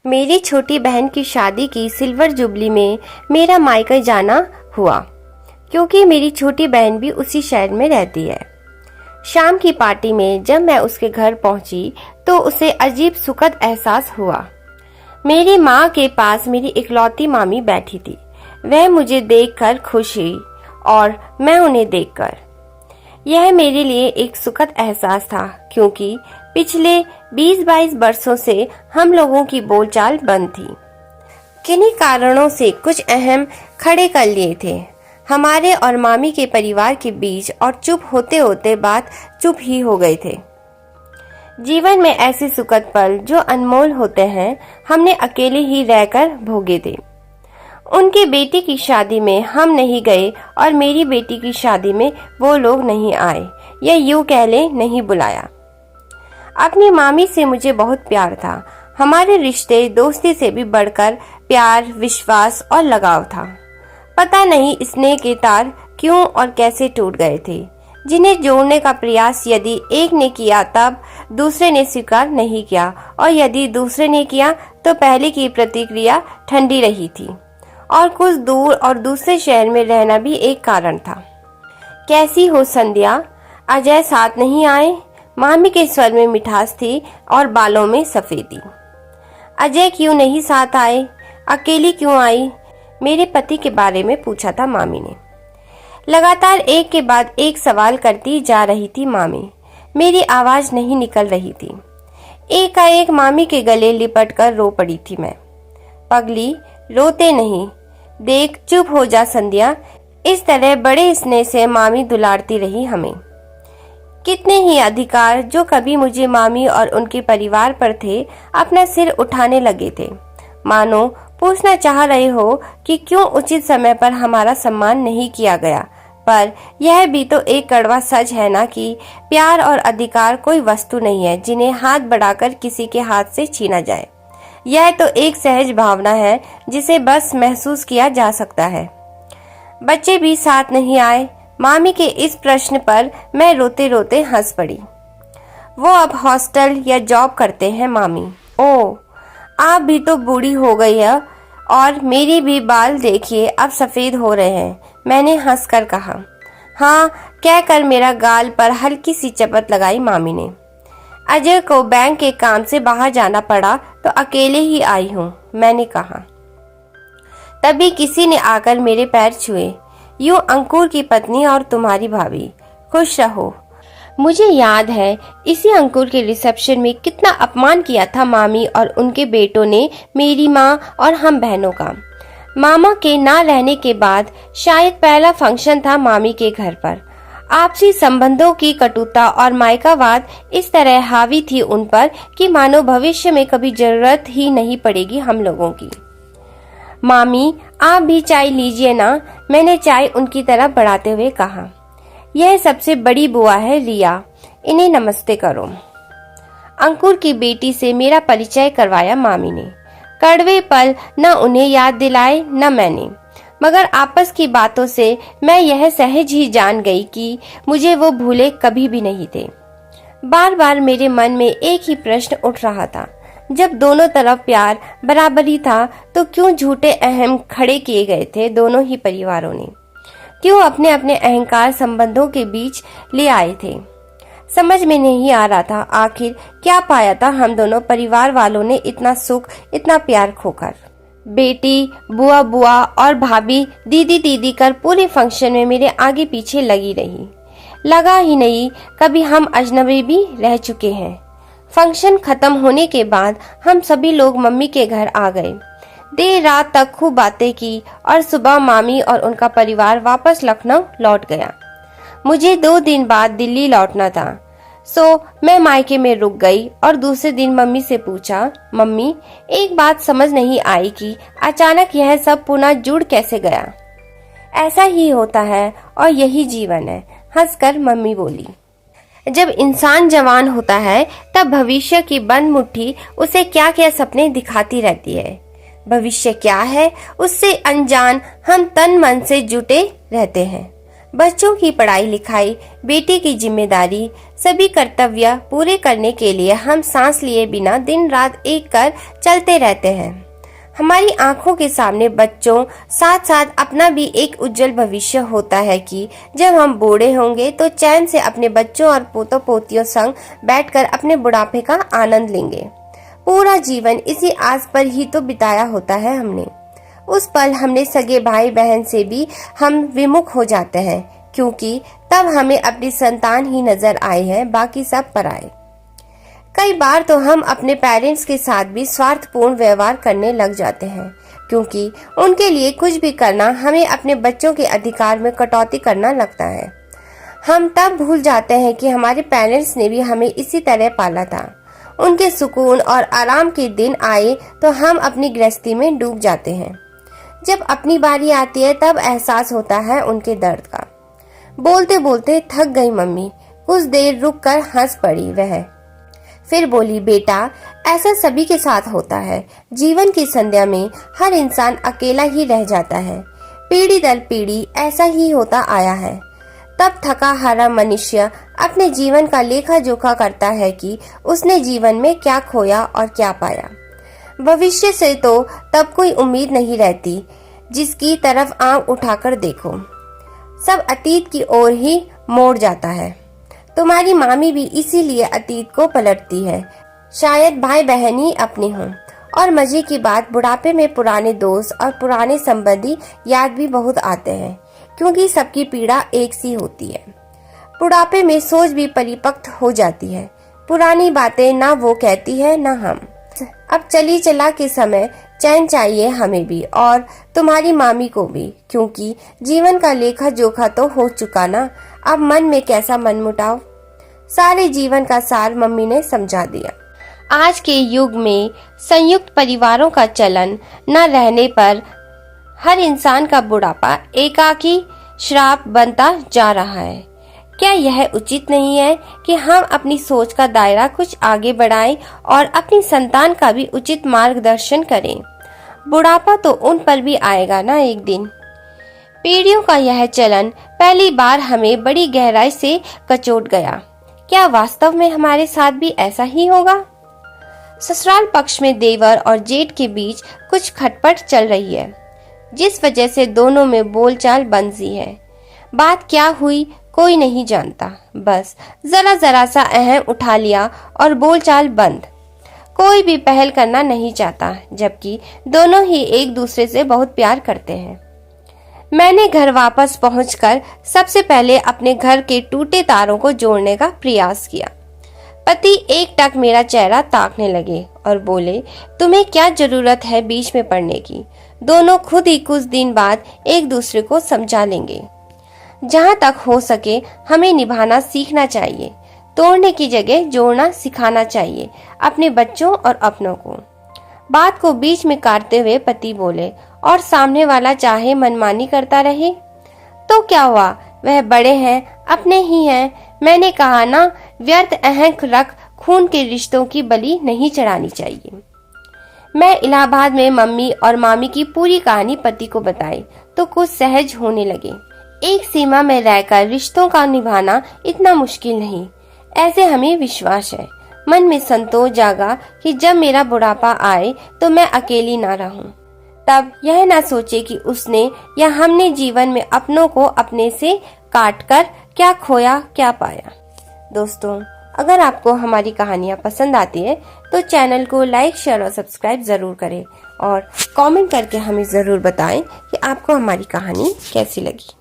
मेरी छोटी बहन की शादी की सिल्वर जुबली में मेरा मायका जाना हुआ, क्योंकि मेरी छोटी बहन भी उसी शहर में रहती है। शाम की पार्टी में जब मैं उसके घर पहुंची तो उसे अजीब सुखद एहसास हुआ। मेरी माँ के पास मेरी इकलौती मामी बैठी थी। वह मुझे देखकर खुश हुई और मैं उन्हें देखकर। यह मेरे लिए एक सुखद एहसास था, क्योंकि पिछले 20-22 वर्षों से हम लोगों की बोलचाल बंद थी। किन्हीं कारणों से कुछ अहम खड़े कर लिए थे हमारे और मामी के परिवार के बीच, और चुप होते होते बात चुप ही हो गए थे। जीवन में ऐसे सुखद पल जो अनमोल होते हैं, हमने अकेले ही रहकर भोगे थे। उनकी बेटी की शादी में हम नहीं गए और मेरी बेटी की शादी में वो लोग नहीं आए, या यूं कह ले नहीं बुलाया। अपनी मामी से मुझे बहुत प्यार था। हमारे रिश्ते दोस्ती से भी बढ़कर प्यार, विश्वास और लगाव था। पता नहीं स्नेह के तार क्यों और कैसे टूट गए थे, जिन्हें जोड़ने का प्रयास यदि एक ने किया तब दूसरे ने स्वीकार नहीं किया, और यदि दूसरे ने किया तो पहले की प्रतिक्रिया ठंडी रही थी। और कुछ दूर और दूसरे शहर में रहना भी एक कारण था। कैसी हो संध्या? अजय साथ नहीं आए? मामी के स्वर में मिठास थी और बालों में सफेदी। अजय क्यों नहीं साथ आए? अकेली क्यों आई? मेरे पति के बारे में पूछा था मामी ने। लगातार एक के बाद एक सवाल करती जा रही थी मामी। मेरी आवाज नहीं निकल रही थी। एकाएक मामी के गले लिपट कर रो पड़ी थी मैं। पगली, रोते नहीं, देख चुप हो जा संध्या। इस तरह बड़े स्नेह से मामी दुलारती रही हमें। कितने ही अधिकार जो कभी मुझे मामी और उनके परिवार पर थे, अपना सिर उठाने लगे थे, मानो पूछना चाह रहे हो कि क्यों उचित समय पर हमारा सम्मान नहीं किया गया। पर यह भी तो एक कड़वा सच है ना कि प्यार और अधिकार कोई वस्तु नहीं है जिन्हें हाथ बढ़ाकर किसी के हाथ से छीना जाए। यह तो एक सहज भावना है जिसे बस महसूस किया जा सकता है। बच्चे भी साथ नहीं आए? मामी के इस प्रश्न पर मैं रोते रोते हंस पड़ी। वो अब हॉस्टल या जॉब करते हैं मामी। ओह, आप भी तो बूढ़ी हो गई है, और मेरी भी बाल देखिए अब सफेद हो रहे हैं, मैंने हंसकर कहा। हाँ, कहकर मेरा गाल पर हल्की सी चपत लगाई मामी ने। अजय को बैंक के काम से बाहर जाना पड़ा तो अकेले ही आई हूँ, मैंने कहा। तभी किसी ने आकर मेरे पैर छुए। यूं अंकुर की पत्नी और तुम्हारी भाभी, खुश रहो। मुझे याद है इसी अंकुर के रिसेप्शन में कितना अपमान किया था मामी और उनके बेटों ने मेरी माँ और हम बहनों का। मामा के ना रहने के बाद शायद पहला फंक्शन था मामी के घर पर। आपसी संबंधों की कटुता और मायकावाद इस तरह हावी थी उन पर कि मानो भविष्य में कभी जरूरत ही नहीं पड़ेगी हम लोगों की। मामी, आप भी चाय लीजिए ना, मैंने चाय उनकी तरफ बढ़ाते हुए कहा। यह सबसे बड़ी बुआ है रिया, इन्हें नमस्ते करो। अंकुर की बेटी से मेरा परिचय करवाया मामी ने। कड़वे पल न उन्हें याद दिलाए न मैंने, मगर आपस की बातों से मैं यह सहज ही जान गई कि मुझे वो भूले कभी भी नहीं थे। बार बार मेरे मन में एक ही प्रश्न उठ रहा था, जब दोनों तरफ प्यार बराबरी था तो क्यों झूठे अहम खड़े किए गए थे दोनों ही परिवारों ने? क्यों अपने अपने अहंकार संबंधों के बीच ले आए थे? समझ में नहीं आ रहा था आखिर क्या पाया था हम दोनों परिवार वालों ने इतना सुख, इतना प्यार खोकर। बेटी, बुआ बुआ और भाभी दीदी दीदी कर पूरे फंक्शन में मेरे आगे पीछे लगी रही। लगा ही नहीं कभी हम अजनबी भी रह चुके हैं। फंक्शन खत्म होने के बाद हम सभी लोग मम्मी के घर आ गए। देर रात तक खूब बातें की और सुबह मामी और उनका परिवार वापस लखनऊ लौट गया। मुझे 2 दिन बाद दिल्ली लौटना था, सो मैं मायके में रुक गई और दूसरे दिन मम्मी से पूछा, मम्मी एक बात समझ नहीं आई कि अचानक यह सब पुनः जुड़ कैसे गया? ऐसा ही होता है और यही जीवन है, हंसकर मम्मी बोली। जब इंसान जवान होता है तब भविष्य की बंद मुट्ठी उसे क्या क्या सपने दिखाती रहती है। भविष्य क्या है उससे अनजान हम तन मन से जुटे रहते हैं। बच्चों की पढ़ाई लिखाई, बेटे की जिम्मेदारी, सभी कर्तव्य पूरे करने के लिए हम सांस लिए बिना दिन रात एक कर चलते रहते हैं। हमारी आंखों के सामने बच्चों साथ साथ अपना भी एक उज्जवल भविष्य होता है कि जब हम बूढ़े होंगे तो चैन से अपने बच्चों और पोतों पोतियों संग बैठकर अपने बुढ़ापे का आनंद लेंगे। पूरा जीवन इसी आस पर ही तो बिताया होता है हमने। उस पल हमने सगे भाई बहन से भी हम विमुख हो जाते हैं, क्योंकि तब हमें अपनी संतान ही नजर आए है, बाकी सब पराए। कई बार तो हम अपने पेरेंट्स के साथ भी स्वार्थपूर्ण व्यवहार करने लग जाते हैं, क्योंकि उनके लिए कुछ भी करना हमें अपने बच्चों के अधिकार में कटौती करना लगता है। हम तब भूल जाते हैं कि हमारे पेरेंट्स ने भी हमें इसी तरह पाला था। उनके सुकून और आराम के दिन आए तो हम अपनी गृहस्थी में डूब जाते हैं। जब अपनी बारी आती है तब एहसास होता है उनके दर्द का। बोलते बोलते थक गई मम्मी, कुछ देर रुक कर हंस पड़ी वह। फिर बोली, बेटा ऐसा सभी के साथ होता है। जीवन की संध्या में हर इंसान अकेला ही रह जाता है। पीढ़ी दर पीढ़ी ऐसा ही होता आया है। तब थका हारा मनुष्य अपने जीवन का लेखा जोखा करता है कि उसने जीवन में क्या खोया और क्या पाया। भविष्य से तो तब कोई उम्मीद नहीं रहती जिसकी तरफ आंख उठाकर देखो। सब अतीत की ओर ही मोड़ जाता है। तुम्हारी मामी भी इसीलिए अतीत को पलटती है। शायद भाई बहन ही अपने हों। और मजे की बात, बुढ़ापे में पुराने दोस्त और पुराने संबंधी याद भी बहुत आते हैं, क्योंकि सबकी पीड़ा एक सी होती है। बुढ़ापे में सोच भी परिपक्व हो जाती है। पुरानी बातें ना वो कहती है ना हम। अब चली चला के समय चैन चाहिए हमें भी और तुम्हारी मामी को भी, क्योंकि जीवन का लेखा जोखा तो हो चुका ना। अब मन में कैसा मनमुटाव। सारे जीवन का सार मम्मी ने समझा दिया। आज के युग में संयुक्त परिवारों का चलन न रहने पर हर इंसान का बुढ़ापा एकाकी श्राप बनता जा रहा है। क्या यह उचित नहीं है कि हम अपनी सोच का दायरा कुछ आगे बढ़ाएं और अपनी संतान का भी उचित मार्गदर्शन करें? बुढ़ापा तो उन पर भी आएगा ना एक दिन। पीढ़ियों का यह चलन पहली बार हमें बड़ी गहराई से कचोट गया। क्या वास्तव में हमारे साथ भी ऐसा ही होगा? ससुराल पक्ष में देवर और जेठ के बीच कुछ खटपट चल रही है, जिस वजह से दोनों में बोलचाल बंद सी है। बात क्या हुई कोई नहीं जानता, बस जरा जरा सा अहम उठा लिया और बोलचाल बंद। कोई भी पहल करना नहीं चाहता, जबकि दोनों ही एक दूसरे से बहुत प्यार करते हैं। मैंने घर वापस पहुंचकर सबसे पहले अपने घर के टूटे तारों को जोड़ने का प्रयास किया। पति एक टक मेरा चेहरा ताकने लगे और बोले, तुम्हें क्या जरूरत है बीच में पड़ने की? दोनों खुद ही कुछ दिन बाद एक दूसरे को समझा लेंगे। जहाँ तक हो सके हमें निभाना सीखना चाहिए। तोड़ने की जगह जोड़ना सिखाना चाहिए अपने बच्चों और अपनों को। बात को बीच में काटते हुए पति बोले, और सामने वाला चाहे मनमानी करता रहे तो क्या हुआ? वह बड़े हैं, अपने ही हैं। मैंने कहा ना, व्यर्थ अहंक रख खून के रिश्तों की बलि नहीं चढ़ानी चाहिए। मैं इलाहाबाद में मम्मी और मामी की पूरी कहानी पति को बताई तो कुछ सहज होने लगे। एक सीमा में रहकर रिश्तों का निभाना इतना मुश्किल नहीं, ऐसे हमें विश्वास है। मन में संतोष जागा कि जब मेरा बुढ़ापा आए तो मैं अकेली ना रहूं। तब यह ना सोचे कि उसने या हमने जीवन में अपनों को अपने से काटकर क्या खोया क्या पाया। दोस्तों, अगर आपको हमारी कहानियाँ पसंद आती है तो चैनल को लाइक, शेयर और सब्सक्राइब जरूर करें और कमेंट करके हमें जरूर बताएं कि आपको हमारी कहानी कैसी लगी।